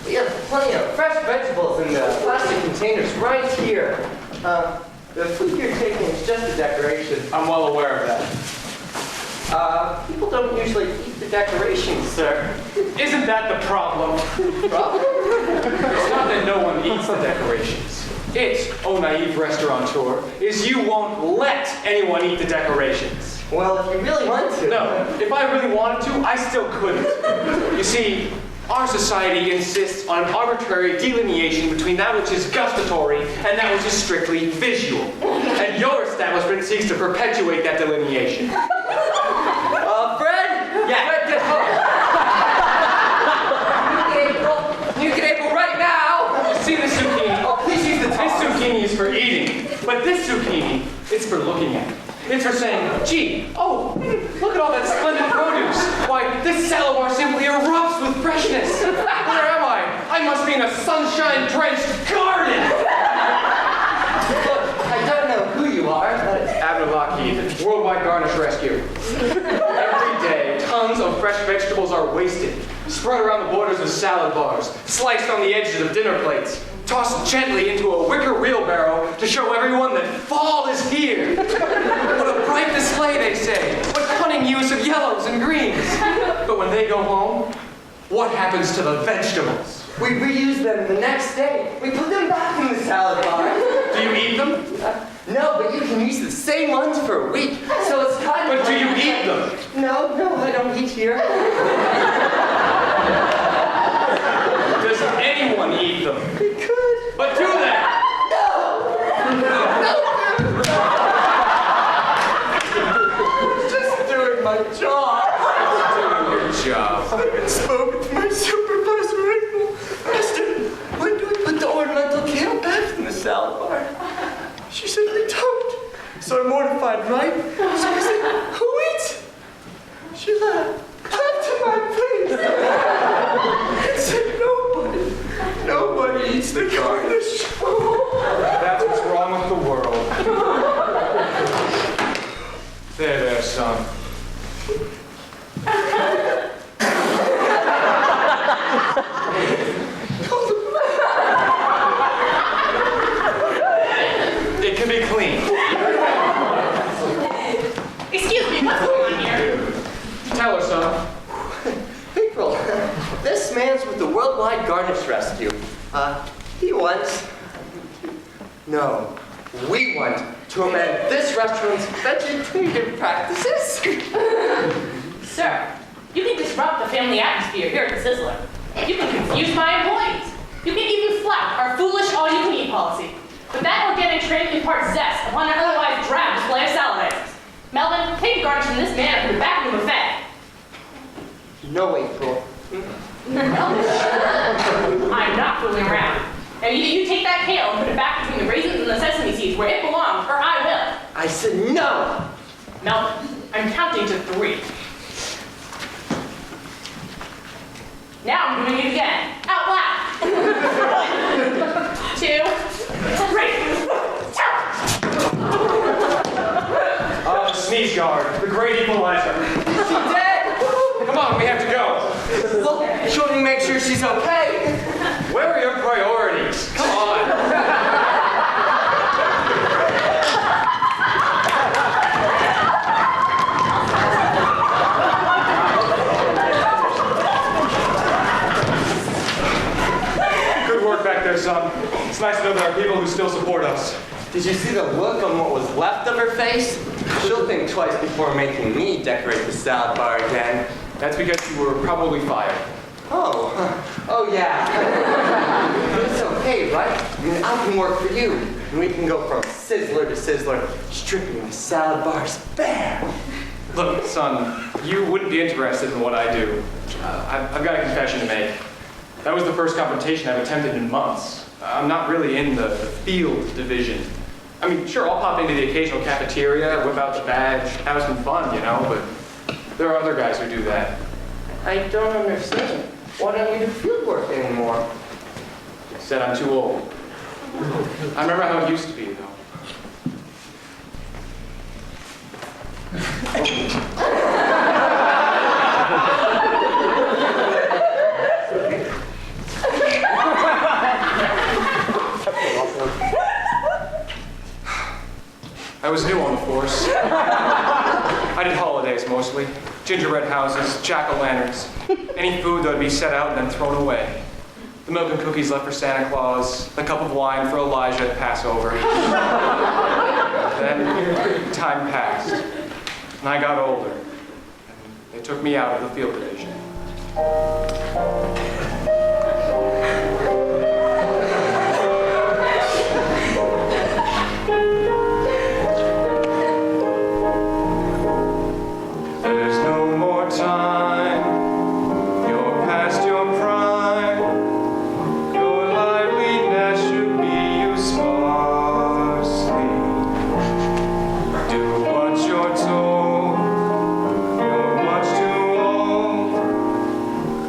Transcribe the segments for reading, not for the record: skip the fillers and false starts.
We have plenty of fresh vegetables in the plastic containers right here. The food you're taking is just a decoration. I'm well aware of that. People don't usually eat the decorations, sir. Isn't that the problem? Problem? It's not that no one eats the decorations. It's, oh naive restaurateur, is you won't let anyone eat the decorations. Well, if you really want to. No, if I really wanted to, I still couldn't. You see, our society insists on an arbitrary delineation between that which is gustatory and that which is strictly visual. And your establishment seeks to perpetuate that delineation. Fred? Yeah. Fred, get home. You get April right now. See this zucchini? Oh, please use the This tongs. zucchini is for eating, but this zucchini, it's for looking at. It's for saying, gee, look at all that splendid produce. Why, this salad bar simply erupts with freshness. Where am I? I must be in a sunshine-drenched garden. Look, I don't know who you are, but Abner Lockheed, Worldwide Garnish Rescue. Every day, tons of fresh vegetables are wasted, spread around the borders of salad bars, sliced on the edges of dinner plates, tossed gently into a wicker wheelbarrow to show everyone that fall is here. What a bright display, they say. What cunning use of yellows and greens. But when they go home, what happens to the vegetables? we reuse them the next day. We put them back in the salad bar. Do you eat them? No, but you can use the same ones for a week, so it's kind of. But do you eat them? No, I don't eat here. Does anyone eat them? We could. But do they? Just doing my job. Doing your job. I haven't spoken to my supervisor, April. Mister, when do we put the ornamental candle back in the salad bar? She said we don't. So I'm mortified, right? So I said, who eats? She laughed. Clapped to my face. And said, nobody. Nobody eats the garnish. That's what's wrong with the world. He wants... No, we want to amend this restaurant's vegetarian practices. Sir, you can disrupt the family atmosphere here at the Sizzler. You can confuse my employees. You can even flout our foolish all-you-can-eat policy. But that organic trait imparts zest upon an otherwise drab display of salad items. Melvin, take a garnish from this man and put it back in the buffet. No, April. I'm not fooling around. Now either you take that kale and put it back between the raisins and the sesame seeds where it belongs, or I will. I said no! Melvin, I'm counting to 3. Now I'm doing it again. Out loud. 1, 2, 3. Sneeze guard, the great equalizer. Is she dead? Come on, we have to go. Look, should we make sure she's okay? Where are your priorities? Come on. Good work back there, son. It's nice to know there are people who still support us. Did you see the look on what was left of her face? She'll think twice before making me decorate the salad bar again. That's because you were probably fired. Oh yeah. It's okay, right? I mean, I can work for you. And we can go from Sizzler to Sizzler, stripping the salad bars bare. Look, son, you wouldn't be interested in what I do. I've got a confession to make. That was the first confrontation I've attempted in months. I'm not really in the field division. I mean, sure, I'll pop into the occasional cafeteria, whip out the badge, have some fun, you know, but there are other guys who do that. I don't understand. Why don't you do field work anymore? Said I'm too old. I remember how it used to be, though. I was new on the force. I did holidays mostly. Gingerbread houses, jack-o'-lanterns, any food that would be set out and then thrown away. The milk and cookies left for Santa Claus, the cup of wine for Elijah at Passover. Then time passed, and I got older. And they took me out of the field division. There's no more time. You're past your prime. Your liveliness should be used sparsely. Do what you're told. You're much too old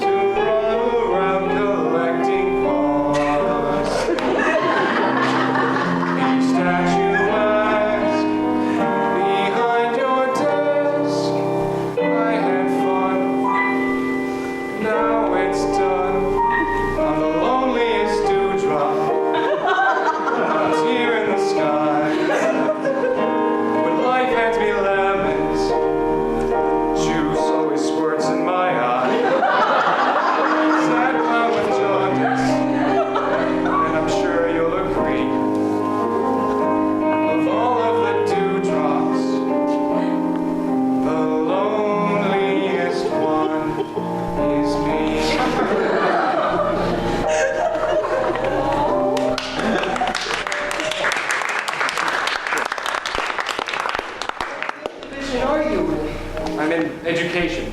to run around collecting parsley. Be statuesque behind your desk. I had fun. Now it's done. I'm the loneliest dewdrop. Not a tear in the sky. When life hands me lemons, juice always squirts in my eye. Sad clown with jaundice, and I'm sure you'll agree. Of all of the dewdrops, the loneliest one is me. What division are you in? I'm in education.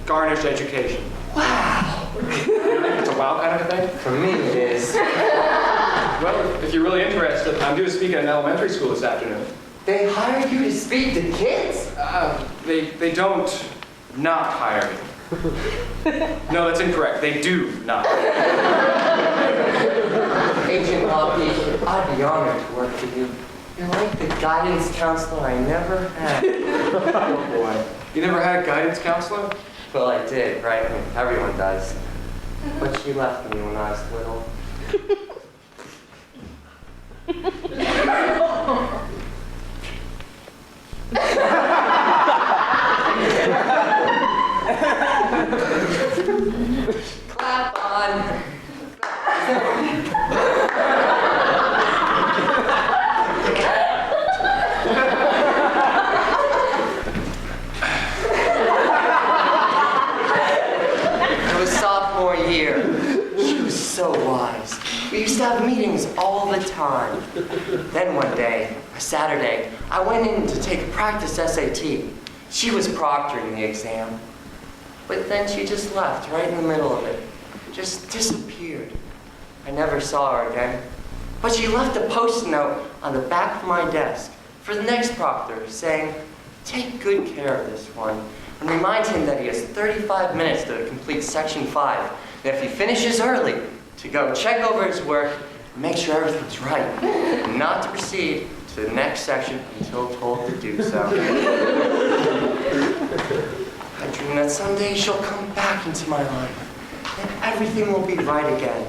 Garnished education. Wow. It's a wow kind of a thing? For me, it is. Well, if you're really interested, I'm due to speak at an elementary school this afternoon. They hired you to speak to kids? They don't not hire me. No, that's incorrect. They do not hire me. Agent Lobby, I'd be honored to work with you. You're like the guidance counselor I never had. Oh boy. You never had a guidance counselor? Well, I did, right? I mean, everyone does. But she left me when I was little. Clap on. We used to have meetings all the time. Then one day, a Saturday, I went in to take a practice SAT. She was proctoring the exam. But then she just left right in the middle of it. Just disappeared. I never saw her again. But she left a post-it note on the back of my desk for the next proctor saying, "Take good care of this one, and remind him that he has 35 minutes to complete section 5. And if he finishes early, to go check over his work and make sure everything's right, and not to proceed to the next section until told to do so." I dream that someday she'll come back into my life, and everything will be right again.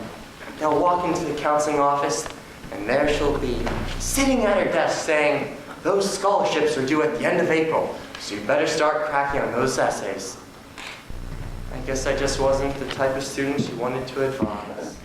And I'll walk into the counseling office, and there she'll be, sitting at her desk saying, "Those scholarships are due at the end of April, so you better start cracking on those essays." I guess I just wasn't the type of student she wanted to advise.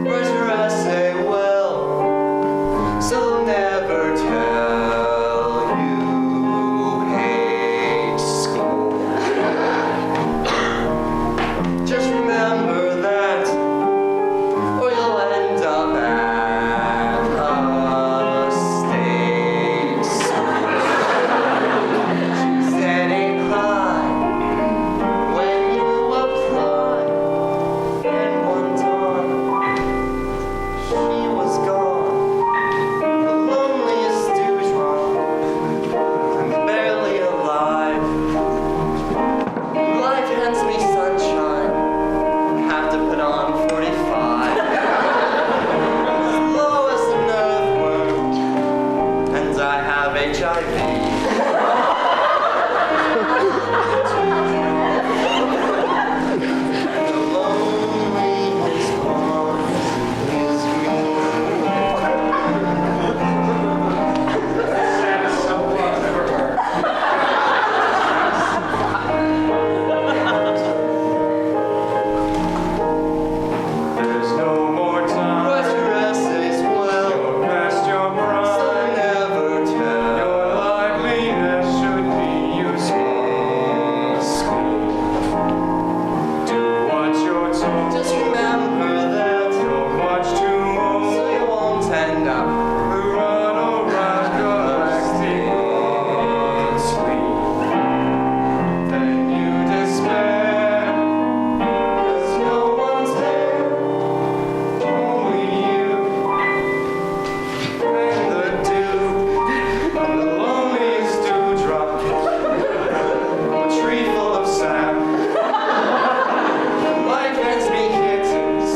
Where's your essay? Well, so they'll never tell you hate school. Just remember that, or you'll end up at a state school. Standing high when you apply, and one time she was gone, the loneliest dewdrop, and barely alive. Life hands me sunshine, have to put on 45. As low as an earthworm, and I have HIV. And the loneliest one is me. Saddest solo I've ever heard. There's no more time. Write your essays well, You're past your so prime. never tell. Your liveliness should be useful. School. Do what you're told. Just remember that, You're much too so old. you won't end up Run around galactic sweet. Then you despair. 'cause no one's there. Only you and the dew on the loneliest dewdrop, a tree full of sap. Life hands me kittens,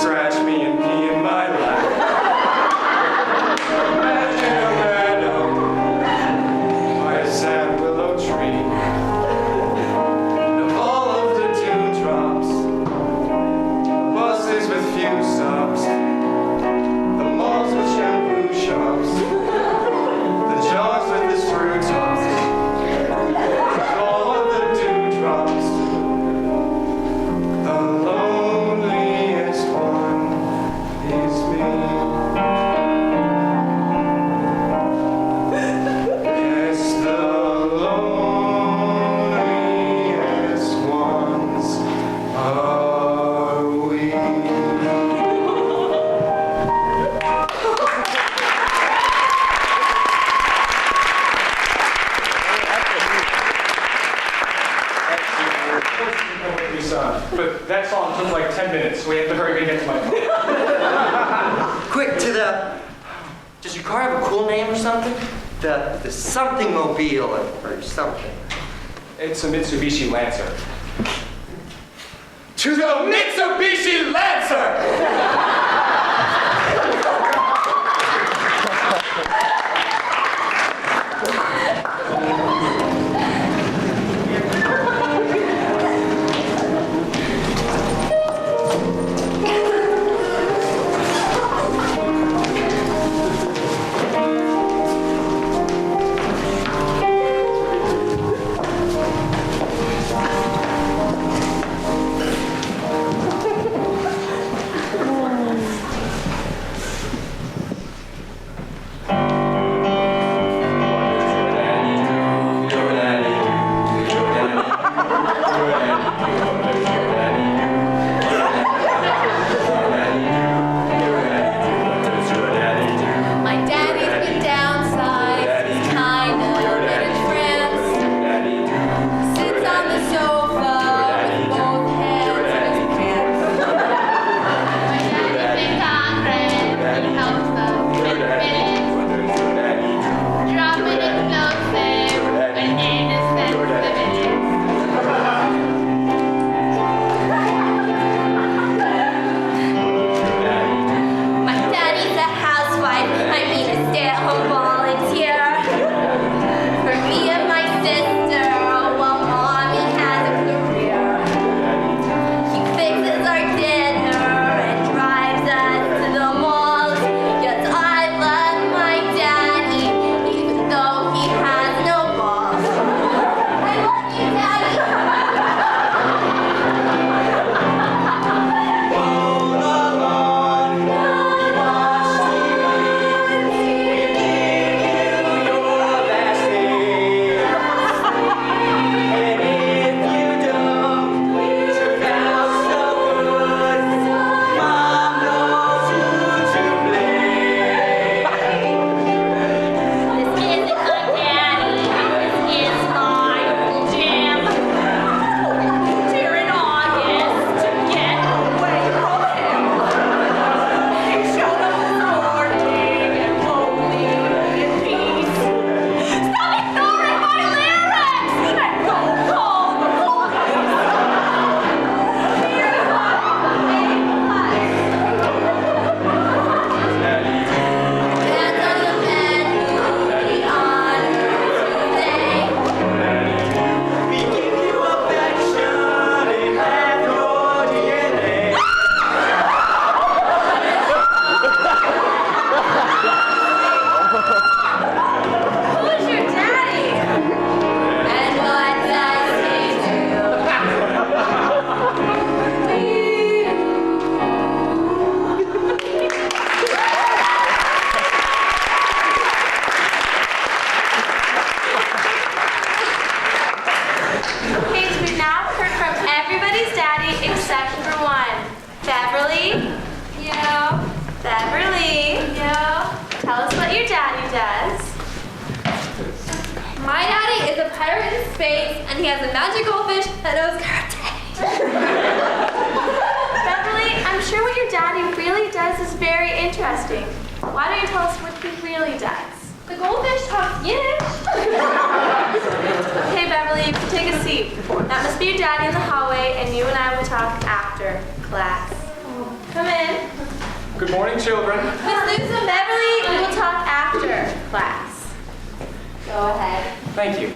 Scratch me and pee in my lap. Imagine a meadow by a sad willow tree. And of all of the dewdrops, buses with few stops, the malls with shampoo shops, the jogs with the screw tops, all of the dewdrops, the loneliest one is me. Yes, the loneliest ones are we. But that song took like 10 minutes, so we have to hurry and get to my phone. quick to the. Does your car have a cool name or something? The something mobile or something. It's a Mitsubishi Lancer. To the Mitsubishi Lancer! spades, and he has a magic goldfish that knows karate. Beverly, I'm sure what your daddy really does is very interesting. Why don't you tell us what he really does? The goldfish talks Yiddish. Okay, Beverly, you can take a seat. That must be your daddy in the hallway, and you and I will talk after class. Come in. Good morning, children. Miss Newsom, Beverly, we will talk after class. Go ahead. Thank you.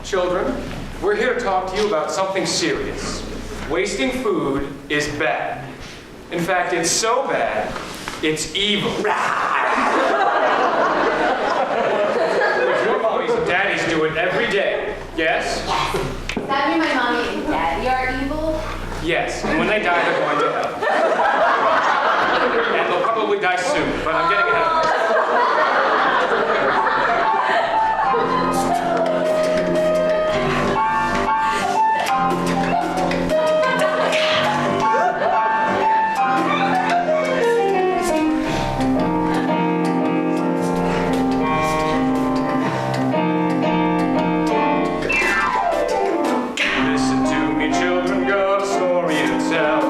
Children, we're here to talk to you about something serious. Wasting food is bad. In fact, it's so bad, it's evil. But your mommies and daddies do it every day, yes? That mean my mommy and daddy are evil? Yes, and when they die, they're going to hell. And they'll probably die soon, but I'm getting ahead of myself. Listen to me, children, got a story to tell.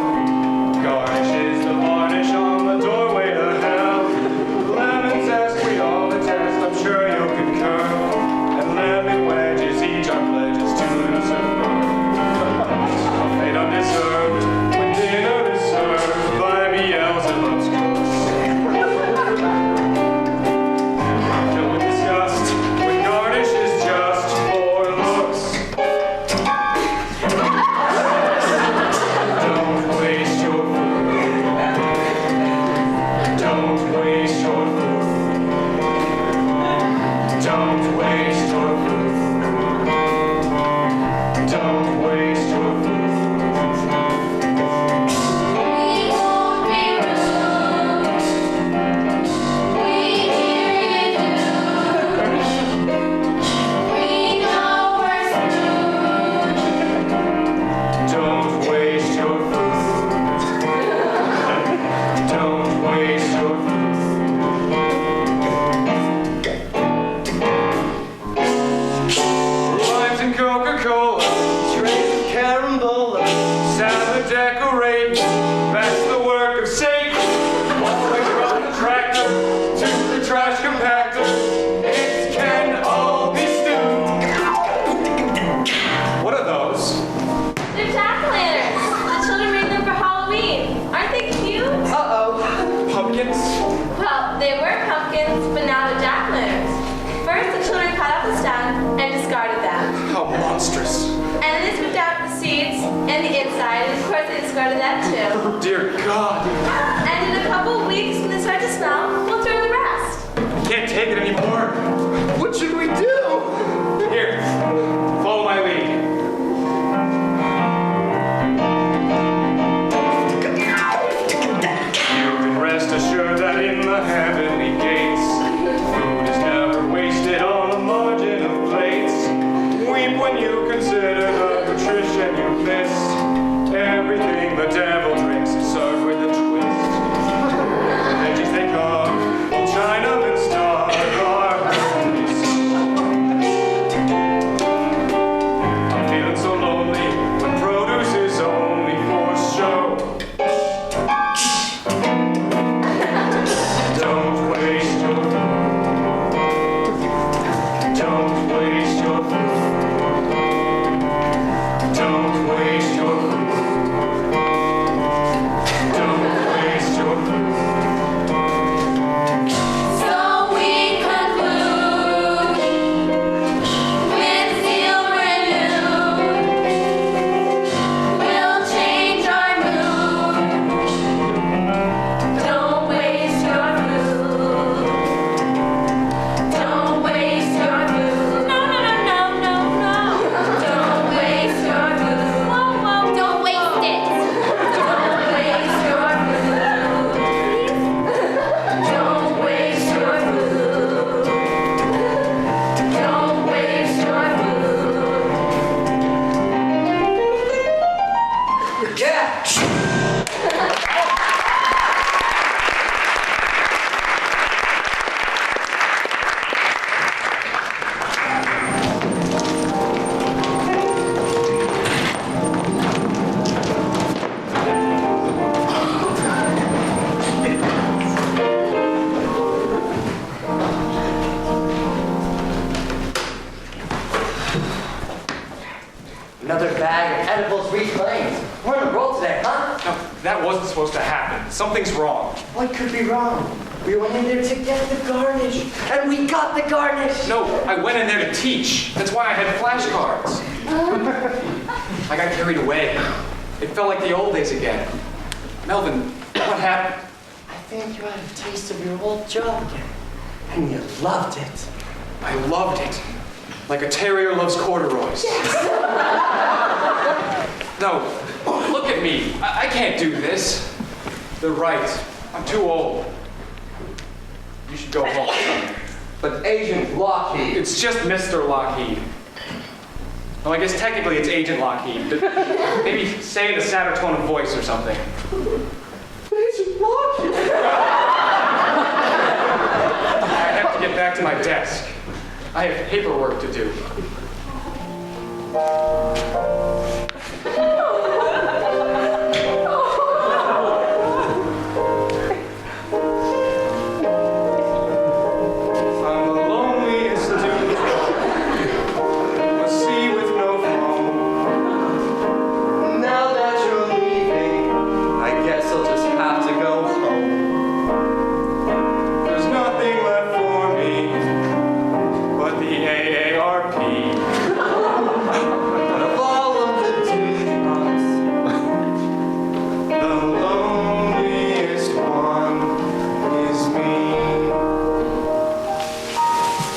Garnish is the varnish on the doorway to hell. Lemon test, we all attest, I'm sure you'll concur. And lemon wedges, each our pledges to Lucifer. They don't deserve when dinner is served by Beelzebub's cooks. Filled with disgust when garnish is just for looks. Don't waste your food. Don't waste your food. Don't waste your food. Don't waste your food. We won't be rude. We hear you do. We know we're screwed. Don't waste your food. Don't waste your food. Limes and Coca-Cola, trays of carambola, salad decorate. That's the work of Satan. All the way from the tractor to the trash compactor. It can all be stewed. What are those? They're jack-o'-lanterns. The children made them for Halloween. Aren't they cute? Uh-oh. Pumpkins? Well, they were pumpkins, but now they're jack-o'-lanterns. First, the children cut off the stem and discarded them. How monstrous. And then they scooped out the seeds and the inside, and of course they discarded that too. Dear God. And in a couple of weeks, when they start to smell, we'll throw the rest. Can't take it anymore. What should we do? Here, follow my lead. You can rest assured that in the heavenly gates, food is never wasted on the margin of plates. Weep when you consider the nutrition you miss. Everything the devil drinks is served with a twist. bag of edibles reclaimed. We're on a roll today, huh? No, that wasn't supposed to happen. Something's wrong. What could be wrong? We went in there to get the garnish, and we got the garnish. No, I went in there to teach. That's why I had flashcards. I got carried away. It felt like the old days again. Melvin, what happened? I think you had a taste of your old job again, and you loved it. I loved it. Like a terrier loves corduroys. No, look at me. I can't do this. They're right. I'm too old. You should go home. But Agent Lockheed. It's just Mr. Lockheed. Well, I guess technically it's Agent Lockheed, but maybe say in a sadder tone of voice or something. Agent Lockheed. I have to get back to my desk. I have paperwork to do. I'm the loneliest dude. A sea with no foam. Now that you're leaving, I guess I'll just have to go home. There's nothing left for me but the AARP. Of all of the demons, The loneliest one is me.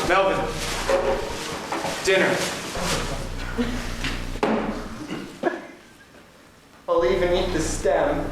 Melvin, dinner. I'll even eat the stem.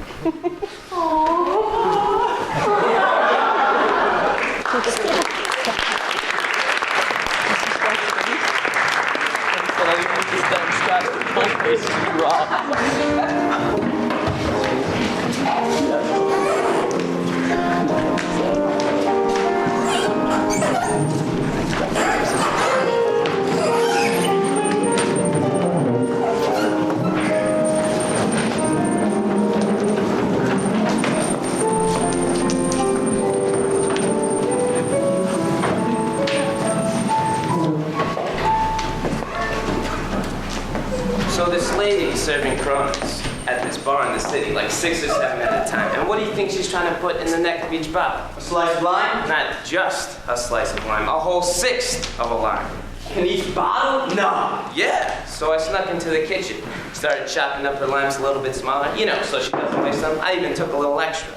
So this lady's serving Coronas at this bar in the city, like 6 or 7 at a time. And what do you think she's trying to put in the neck of each bottle? A slice of lime? Not just a slice of lime, a whole 1/6 of a lime. In each bottle? No. Yeah, so I snuck into the kitchen, started chopping up her limes a little bit smaller, you know, so she doesn't waste them. I even took a little extra.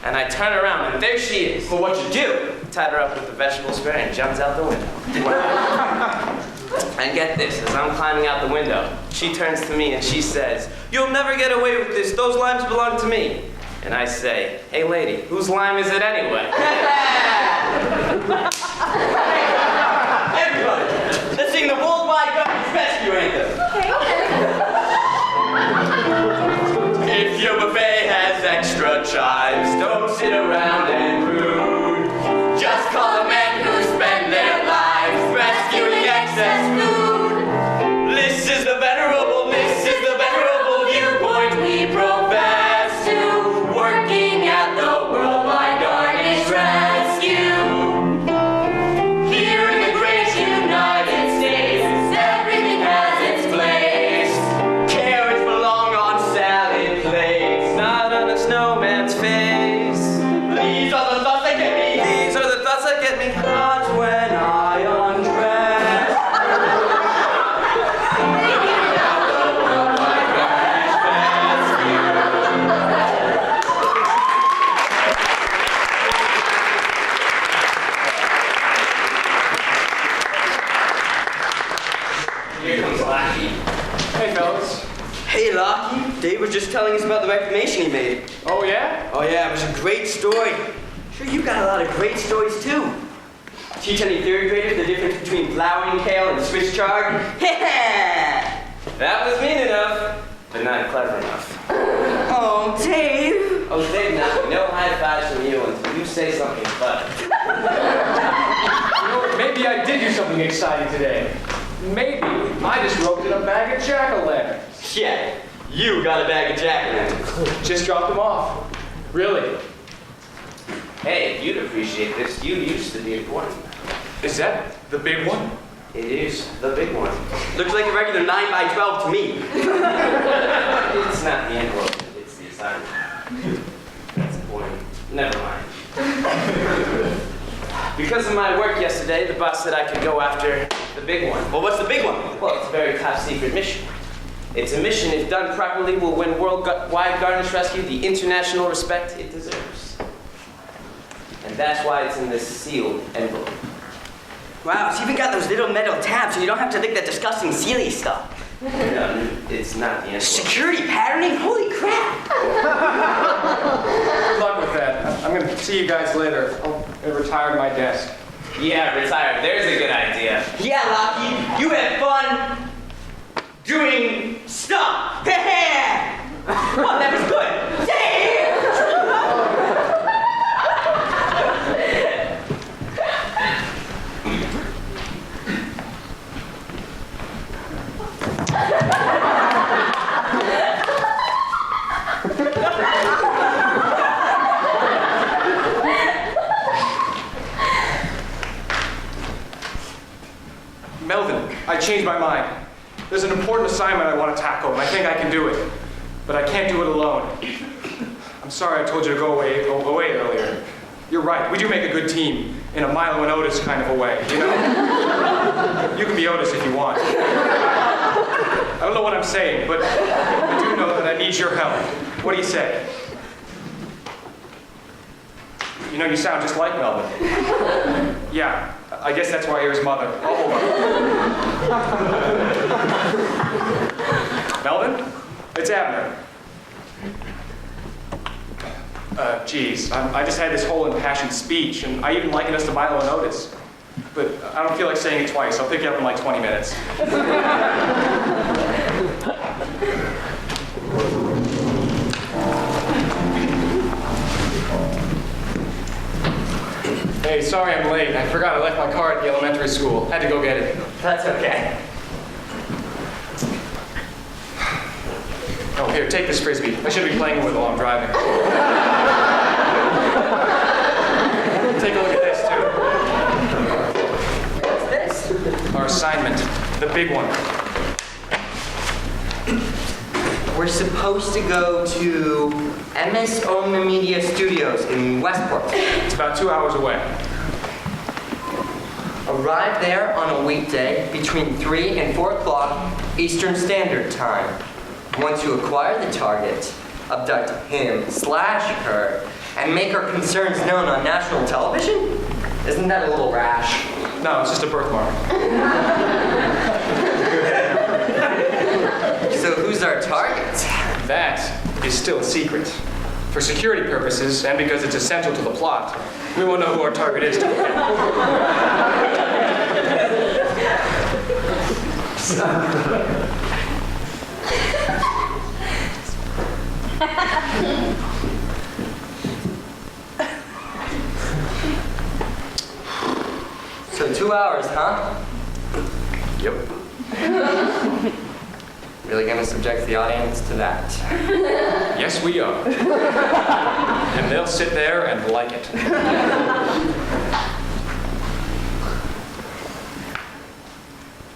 And I turn around and there she is. Well, what'd you do? Tied her up with the vegetable spray and jumps out the window. And get this, as I'm climbing out the window, she turns to me and she says, "You'll never get away with this. Those limes belong to me." And I say, "Hey lady, whose lime is it anyway?" Everybody, let's sing the Worldwide Garnish Rescue Anthem. If your buffet has extra chives, don't sit around and brood. Just call the men who spend their lives rescuing excess food. This is the venerable viewpoint we profess to, working at the Worldwide Garnish Rescue. Here in the great United States, everything has its place. Carrots belong on salad plates, not on a snowman's face. These are the thoughts that get me. These are the thoughts that get me hot when I undress. Looking at the Worldwide Garnish Rescue. Here comes Lockheed. Hey, fellas. Hey, Lockheed. Dave was just telling us about the reclamation he made. Oh, yeah? Oh, yeah, it was a great story. Sure, you got a lot of great stories, too. Teach any third graders the difference between flowering kale and Swiss chard? Yeah! That was mean enough, but not clever enough. Oh, Dave. Oh, Dave, now, no high fives from you until you say something clever. You know, maybe I did do something exciting today. Maybe I just roped in a bag of jack-o'-lanterns. Yeah, you got a bag of jack-o'-lanterns. Just dropped them off. Really? Hey, if you'd appreciate this, you used to be important. Is that the big one? It is the big one. Looks like a regular 9x12 to me. It's not the envelope, it's the assignment. That's boring. Never mind. Because of my work yesterday, the boss said I could go after the big one. Well, what's the big one? Well, it's a very top secret mission. It's a mission, if done properly, will win worldwide Garnish Rescue the international respect it deserves. And that's why it's in this sealed envelope. Wow, it's even got those little metal tabs so you don't have to lick that disgusting sealy stuff. No, it's not the envelope. Security patterning? Holy crap! Good luck with that. I'm gonna see you guys later. I'll retire to my desk. Yeah, retire. There's a good idea. Yeah, Lockie, you had fun doing stuff. Oh, that was good. Melvin, I changed my mind. There's an important assignment I want to tackle, and I think I can do it. But I can't do it alone. I'm sorry I told you to go away earlier. You're right, we do make a good team, in a Milo and Otis kind of a way, you know? You can be Otis if you want. I don't know what I'm saying, but I do know that I need your help. What do you say? You know, you sound just like Melvin. Yeah, I guess that's why you're his mother. I'll hold on. Melvin? It's Abner. Geez, I just had this whole impassioned speech, and I even likened us to Milo and Otis. But I don't feel like saying it twice. I'll pick you up in like 20 minutes. Hey, sorry I'm late. I forgot I left my car at the elementary school. Had to go get it. That's okay. Oh, here, take this Frisbee. I should be playing with it while I'm driving. Take a look at this, too. What's this? Our assignment, the big one. We're supposed to go to MS Oma Media Studios in Westport. It's about 2 hours away. Arrive there on a weekday between 3 and 4 o'clock Eastern Standard Time. Once you acquire the target, abduct him/her, and make our concerns known on national television? Isn't that a little rash? No, it's just a birthmark. So who's our target? That is still a secret. For security purposes, and because it's essential to the plot, we won't know who our target is till we get So 2 hours, huh? Yep. Really gonna subject the audience to that? Yes, we are. And they'll sit there and like it.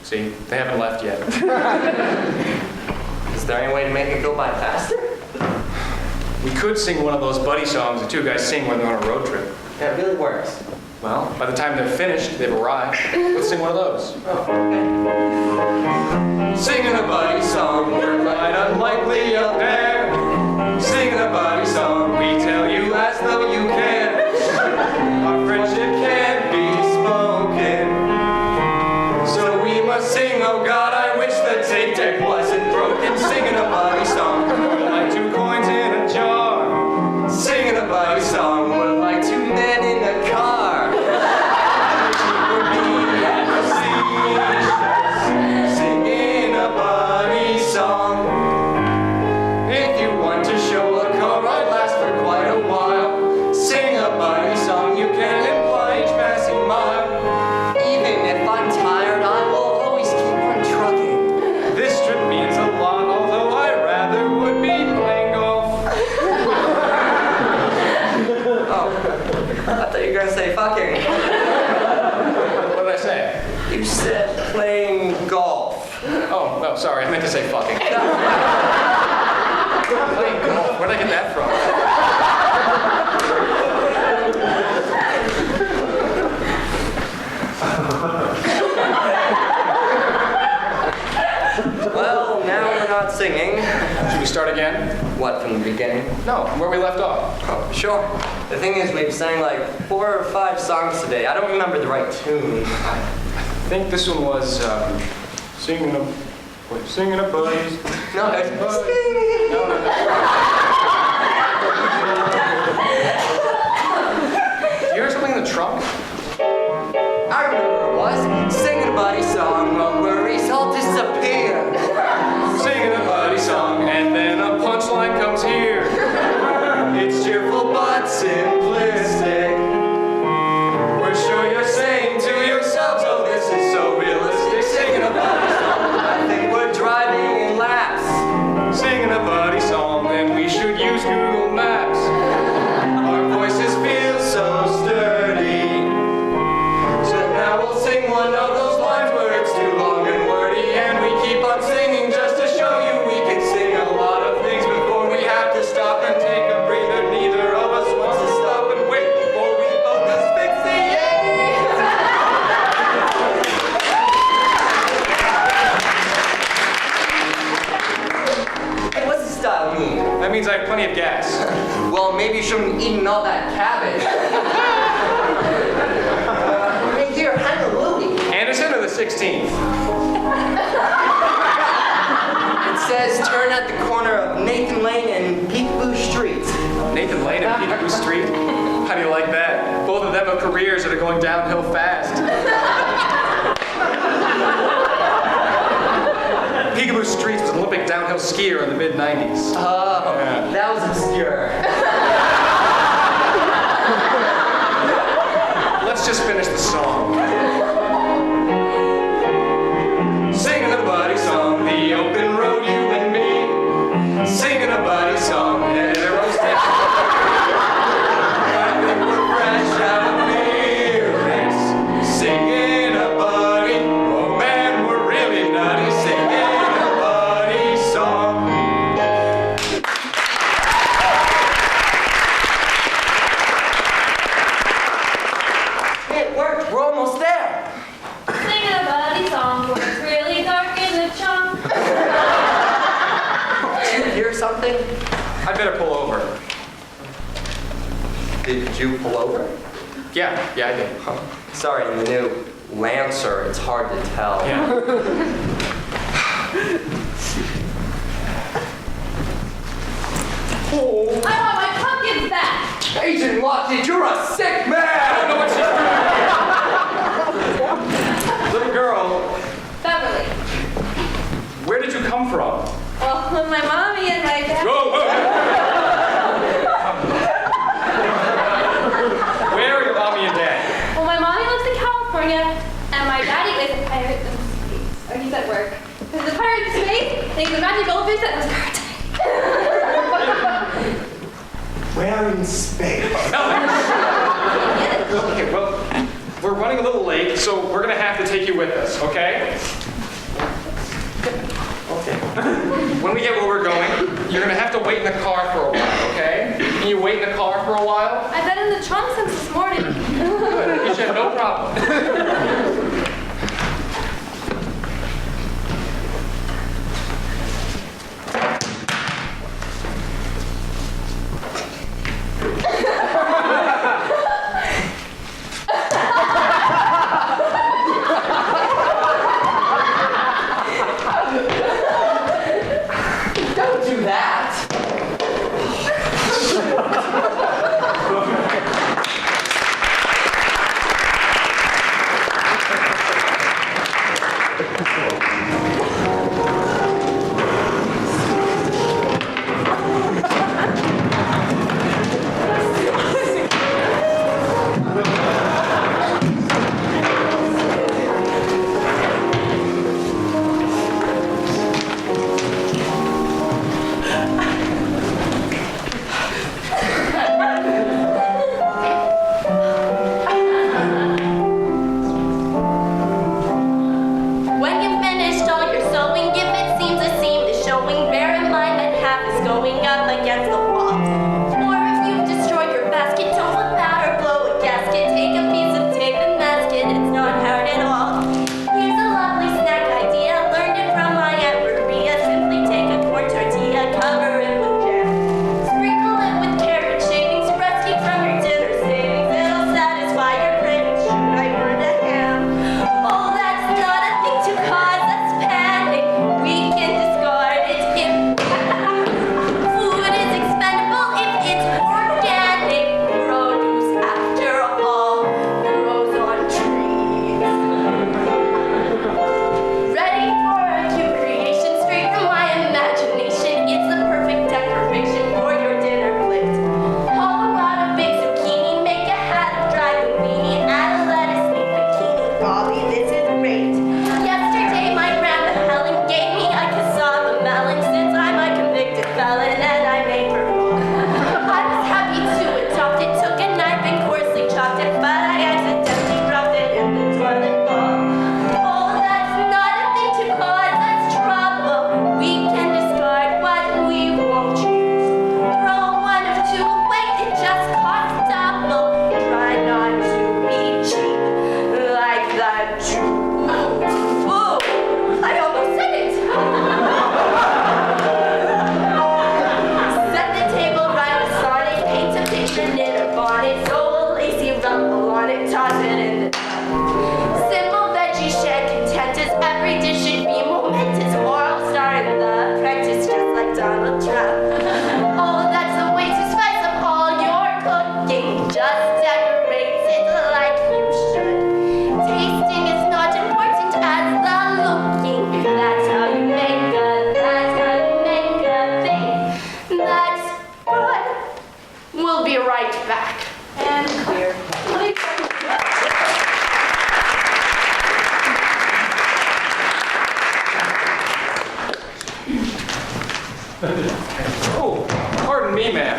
See, they haven't left yet. Is there any way to make it go by faster? We could sing one of those buddy songs that two guys sing when they're on a road trip. That really works. Well, by the time they're finished, they've arrived. Let's sing one of those. Oh, okay. Singing a buddy song, we're quite unlikely up there. Singing a buddy song, we tell you as though you can. Our friendship can't be spoken, so we must sing, oh God, I wish the tape deck wasn't broken. Singing a buddy song, we're like 2 coins in a jar. Singing a buddy song, we're like 2 men in a car. Singing a buddy song. If you want to show a car ride lasts for quite a while, sing a buddy song, you can imply each passing mile. Even if I'm tired, I will always keep on trucking. This trip means a lot, although I rather would be playing golf. Oh, I thought you were gonna say fucking. What did I say? You said Oh, sorry, I meant to say fucking. Playing golf, where'd I get that from? Well, now we're not singing. Should we start again? What, from the beginning? No, where we left off. Oh, sure. The thing is, we've sang like 4 or 5 songs today. I don't remember the right tune. I think this one was singing a buddies. No, it's No. Do you hear something in the trunk? I remember it was singing a buddy song. No worries, all disappear. Singing a buddy song, and then a punchline comes here. It's cheerful but simplistic. We're sure you're saying to yourselves, oh, this is so realistic. Singing a buddy song. I think we're driving in laps. Singing a buddy song, then we should use Google Maps. Our voices feel so sturdy. So now we'll sing one of those lines where it's too long and wordy, and we keep on singing just to show you we can sing a lot of things before we have to stop and take a breather. Neither of us wants to stop and wait before we both asphyxiate. Hey, what's this style mean? That means I have plenty of gas. Well, maybe you shouldn't have eaten all that cabbage. Hey, here, hang a lily. Anderson or the 16th? It says turn at the corner of Nathan Lane and Peekaboo Street. Nathan Lane and Peekaboo Street? How do you like that? Both of them have careers that are going downhill fast. Peekaboo Street was an Olympic downhill skier in the mid-90s. Oh, Yeah. that was obscure. Let's just finish the song. Singing a buddy song, the open road, you and me. Singing a buddy song, heterosexual. I think we're fresh out of lyrics. Singing a buddy, oh man, we're really nutty. Singing a buddy song. It worked, we're almost there. Singing a buddy song where it's really dark in the chunk. Did you hear something? I better pull over. Did you pull over? Yeah, I did. Sorry, in the new Lancer, it's hard to tell. Yeah. I want my pumpkins back. Agent Lockett, you're a sick man! I don't know what she's doing. Little girl, Beverly. where did you come from? Well, my mommy and my dad. Whoa, whoa. Where are your mommy and dad? Well, my mommy lives in California, and my daddy is a pirate in space. Or he's at work. He's a pirate in space, and he's a magic goldfish that was cartoon. Where in space? Okay, well, we're running a little late, so we're gonna have to take you with us, okay? Okay. When we get where we're going, you're gonna have to wait in the car for a while, okay? Can you wait in the car for a while? I've been in the trunk since this morning. Good. You should have no problem. Don't do that! sit in the tub. Simple veggie shed, content as every dish should be momentous. Moral star in the apprentice, just like Donald Trump. Oh, that's the way to spice up all your cooking. Just decorate it like you should. Tasting is not important as the looking. That's how you make a thing. That's good. We'll be right back. And clear. Oh, pardon me, ma'am.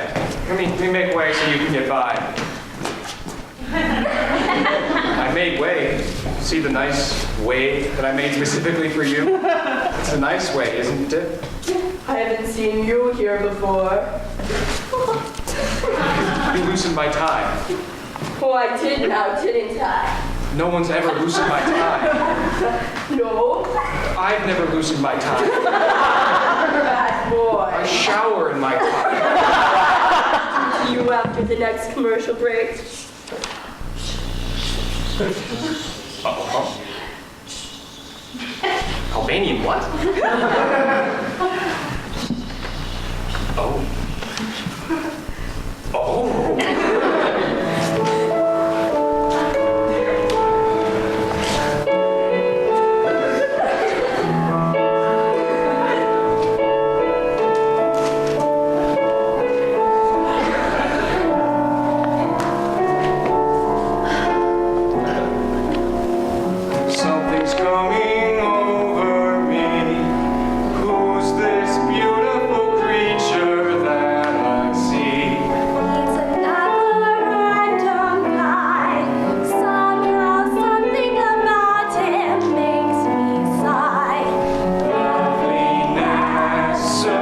Let me make way so you can get by. I made way. See the nice way that I made specifically for you? It's a nice way, isn't it? I haven't seen you here before. You loosened my tie. Oh, I did now, didn't I? No one's ever loosened my tie. No. I've never loosened my tie. Bad boy. I shower in my tie. See you after the next commercial break. Albanian what? Oh. Oh. Something's coming over me. Who's this beautiful creature that I see? It's another random guy. Somehow something about him makes me sigh. Loveliness so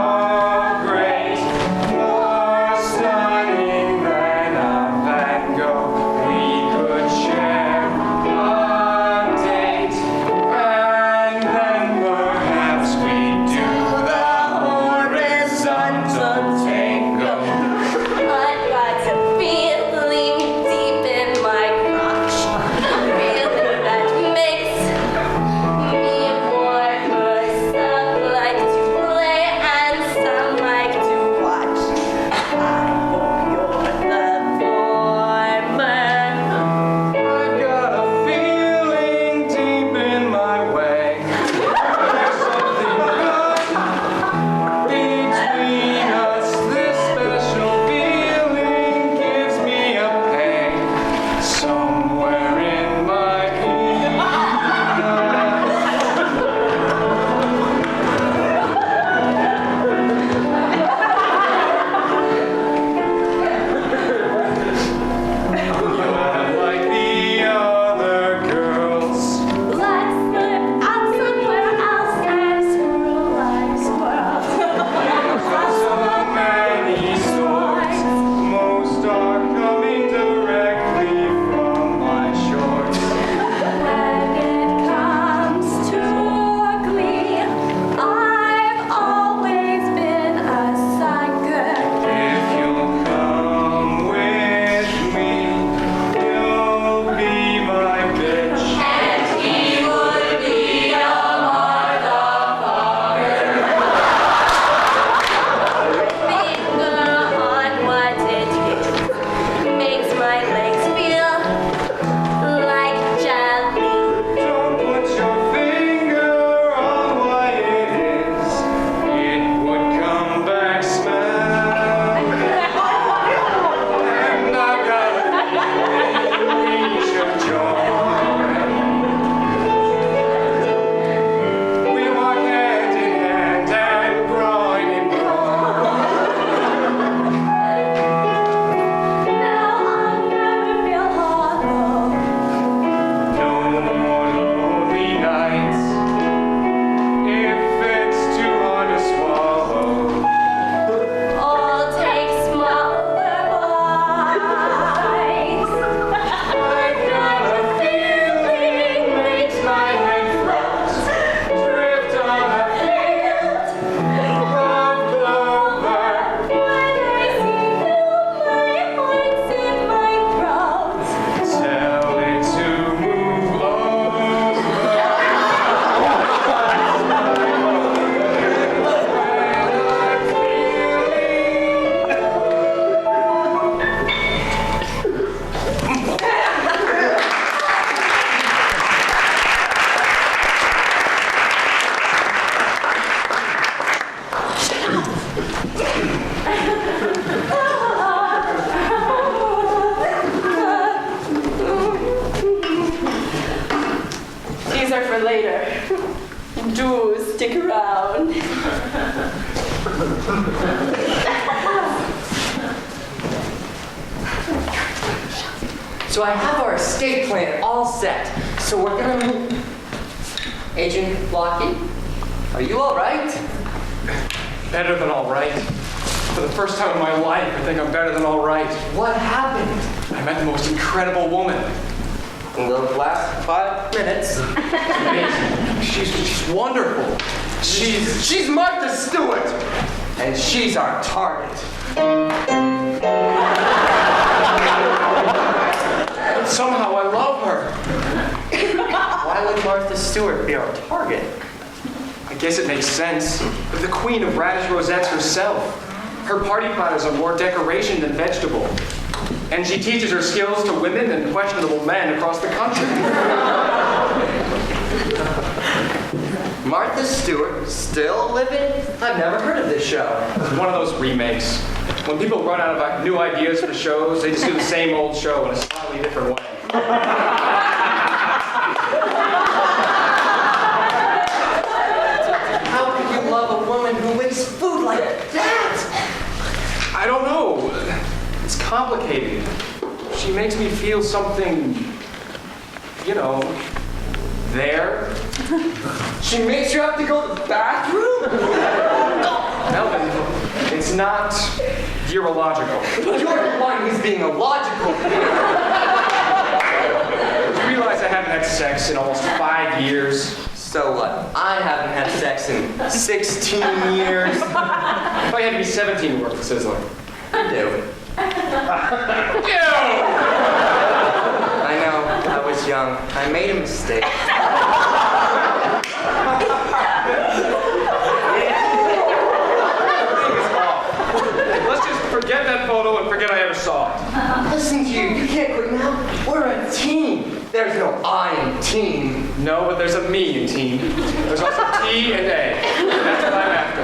great, more stunning than a Van Gogh. We could share a date, and then perhaps we'd do the horizontal tango. I got a feeling deep in my crotch. A feeling that makes me more some like to play and some like to watch. I hope you're the former. I got a feeling deep in my way. There's something good between us. This special feeling gives me a pang somewhere in my penis. You're like the other girls. Let's slip out somewhere else and swirl like swirls. So many stories, most are coming directly from my shores. When it comes to glee, I've always been a sucker. If you'll come with me, you'll be my bitch. And he would be a Finger on what it is makes my legs feel like jelly. Don't put your finger on what it is. It would come back smelling. And I've got a feeling we should join. We walk hand in hand and groin in groin. Now I'll never feel hollow. No more lonely nights. If it's too hard to swallow. I'll take smaller bites. I've got a feeling makes my head float. Drift on a field of clover. When I see you, my heart's in my throat. Till it's are for later. Do stick around. So I have our escape plan all set. So we're gonna meet Agent Blocky. Are you all right? Better than all right. For the first time in my life, I think I'm better than all right. What happened? I met the most incredible woman. In the last 5 minutes. Amazing. She's wonderful. She's Martha Stewart, and she's our target. But somehow I love her. Why would Martha Stewart be our target? I guess it makes sense. The queen of radish rosettes herself. Her party platters are more decoration than vegetable. And she teaches her skills to women and questionable men across the country. Martha Stewart still living? I've never heard of this show. It's one of those remakes. When people run out of new ideas for shows, they just do the same old show in a slightly different way. How could you love a woman who wastes food like that? I don't know. It's complicated. She makes me feel something, you know, there. She makes you have to go to the bathroom? Melvin, it's not urological. You're the one who's being illogical. You realize I haven't had sex in almost 5 years? So what? I haven't had sex in 16 years. If I had to be 17 to work for Sizzler. I do. I know, I was young. I made a mistake. Let's just forget that photo and forget I ever saw it. Listen to you, you can't quit now. We're a team. There's no I in team. No, but there's a me in team. There's also T and A. That's what I'm after.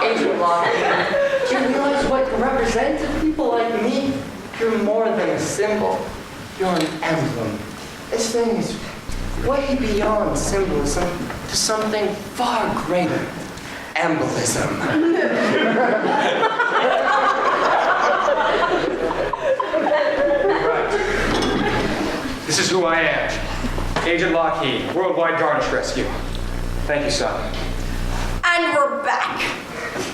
Agent Locke, do you realize what you represent to people like me? You're more than a symbol. You're an emblem. This thing is way beyond symbolism to something far greater. Embolism. Right. This is who I am. Agent Lockheed, Worldwide Garnish Rescue. Thank you, son. And we're back.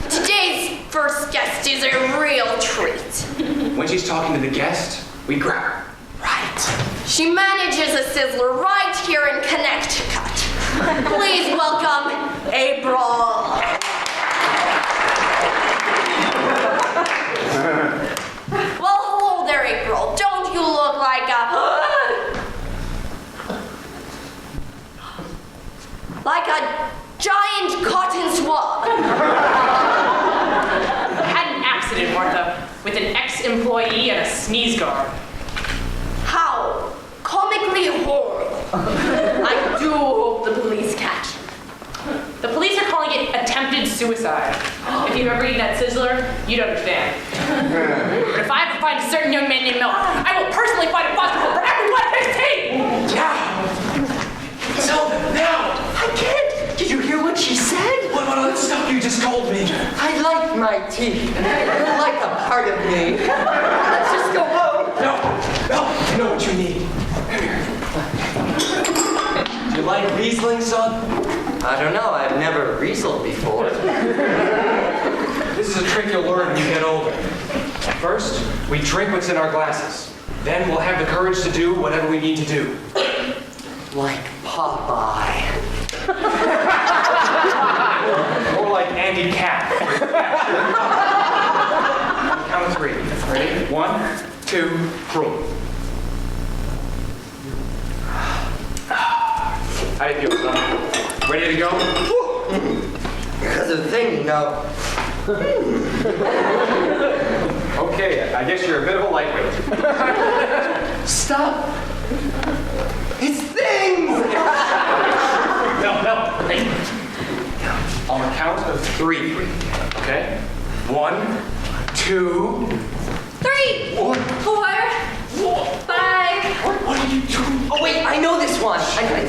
Today's first guest is a real treat. When she's talking to the guest, we grab her. Right. She manages a Sizzler right here in Connecticut. Please welcome April. Well, hello there, April. Don't you look like a giant cotton swab. Had an accident, Martha, with an ex-employee and a sneeze guard. How comically horrible. I do hope the police catch him. The police are calling it attempted suicide. If you've ever eaten at Sizzler, you'd understand. But if I ever find a certain young man named Mel, I will personally find a foster home for every one of his teeth! Tell them now. I can't. Did you hear what she said? What about all that stuff you just told me? I like my teeth. You're like a part of me. Let's just go home. No, I know what you need. Do you like Riesling, son? I don't know. I've never Riesled before. This is a trick you'll learn when you get older. First, we drink what's in our glasses. Then we'll have the courage to do whatever we need to do. Like Popeye. More like Andy Capp. Count of 3. Ready? 1, 2, 3. How do you feel, son? Ready to go? Because of the thing, you know. Okay, I guess you're a bit of a lightweight. Stop. It's things. No. On the count of 3. Okay? 1, 2. 3, 4, 5. What are you Oh wait, I know this one.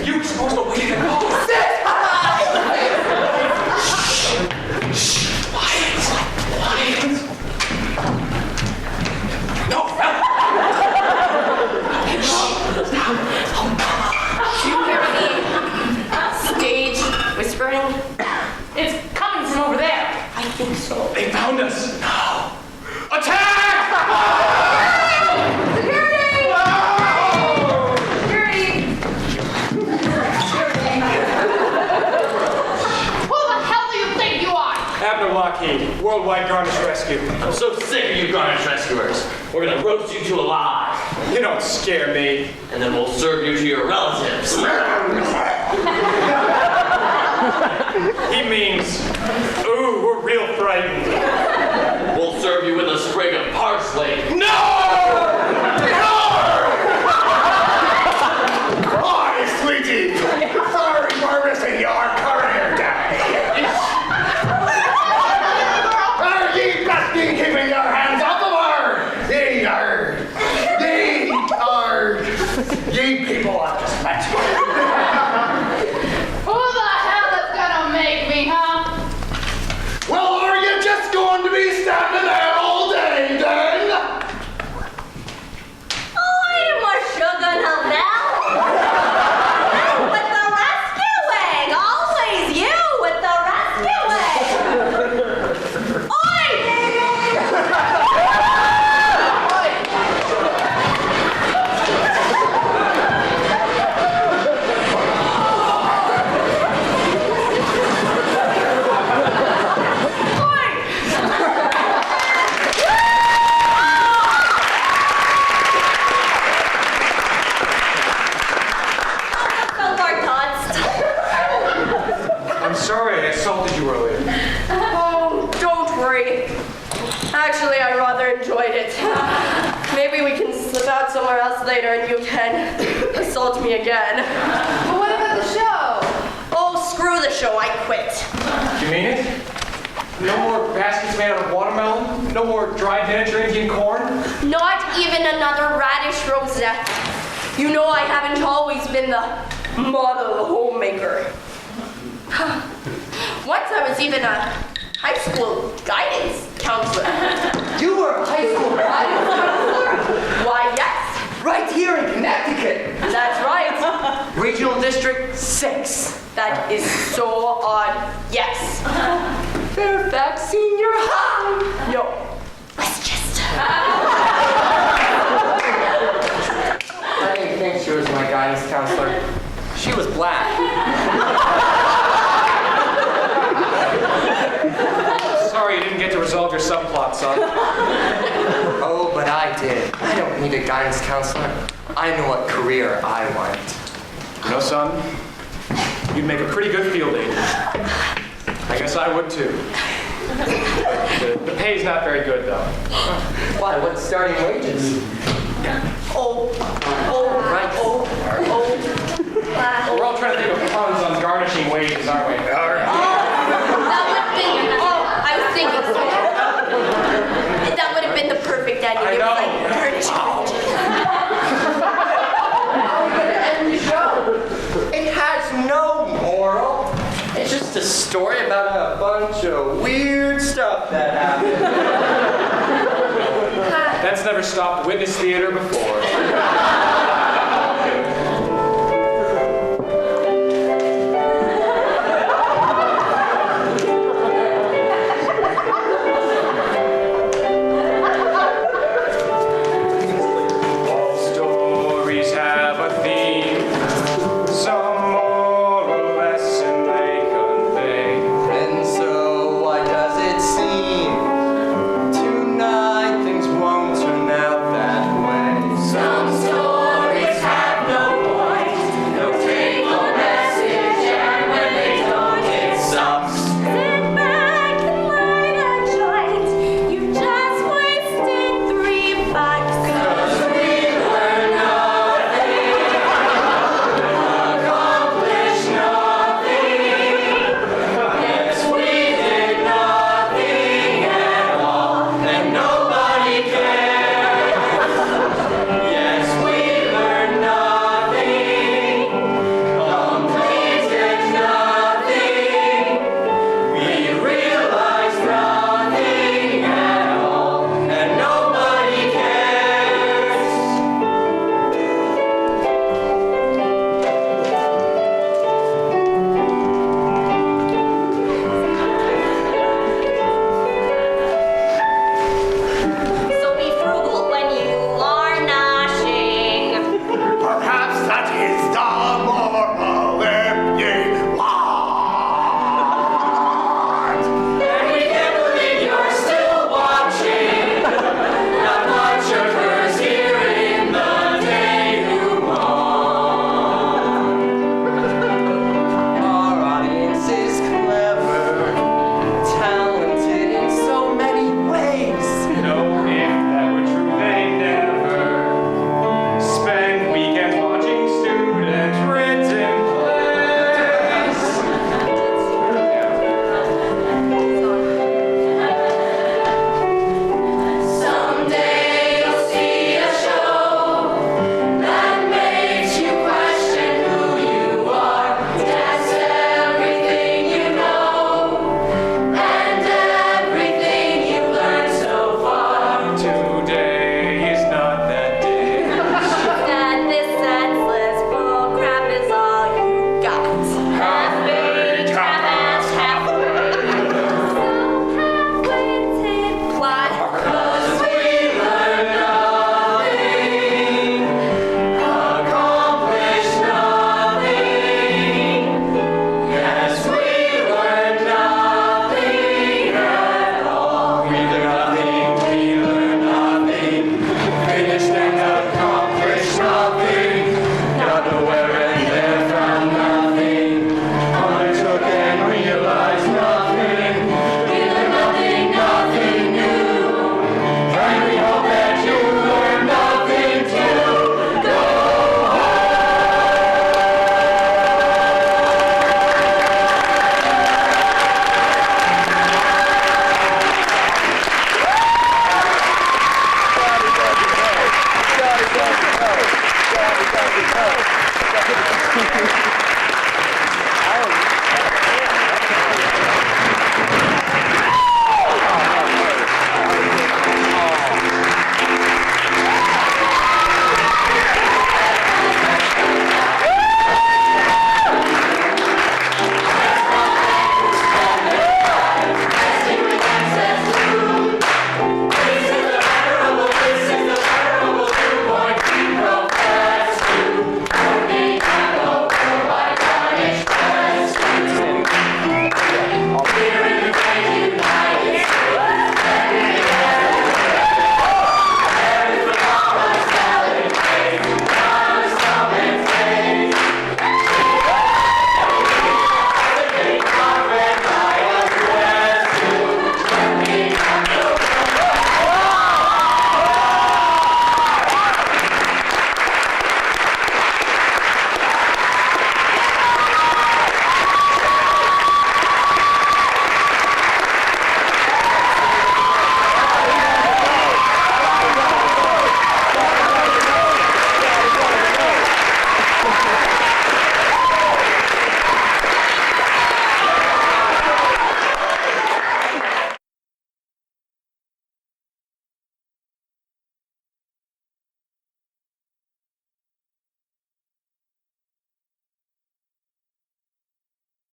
You were supposed to wait in the car. Do you hear me? Stage whispering? It's coming from over there. I think so. They found us. No. Attack! Who the hell do you think you are? Abner Lockheed, Worldwide Garnish Rescue. I'm so sick of you garnish rescuers. We're gonna roast you to alive, You don't scare me. and then we'll serve you to your relatives. He means, ooh, we're real frightened. We'll serve you with a sprig of parsley. Hi, sweetie. Sorry for missing your career day. Ye best be keeping your hands off of her. Ye people I've just met. Who the hell is gonna make me, huh? Well, are you just going to be standing there all day then? I'm a sugar Novell. With the rescuing. Always you with the rescuing. Oi! I'm sorry I assaulted you earlier. Oh, don't worry. Actually, I rather enjoyed it. Maybe we can slip out somewhere else later and you can assault me again. But what about the show? Oh, screw the show. I quit. You mean it? No more baskets made out of watermelon? No more dried miniature Indian corn? Not even another radish rosette. You know I haven't always been the model homemaker. Once I was even a high school guidance counselor. You were a high school guidance counselor? Why, yes, Right here in Connecticut. that's right. Regional District 6. That is so odd. Yes. Fairfax Senior High. No, Westchester. I didn't think she was my guidance counselor. She was black. Sorry you didn't get to resolve your subplot, son. Oh, but I did. I don't need a guidance counselor. I know what career I want. You know, son, you'd make a pretty good field agent. I guess I would too. The pay's not very good, though. Why, what's starting wages? Oh, Right. We're all trying to think of puns on garnishing wages, aren't we? that would have been. I was thinking so. That would have been the perfect ending. I It was know. like garnish It has no moral. It's just a story about a bunch of weird stuff that happened. That's never stopped Witness Theater before.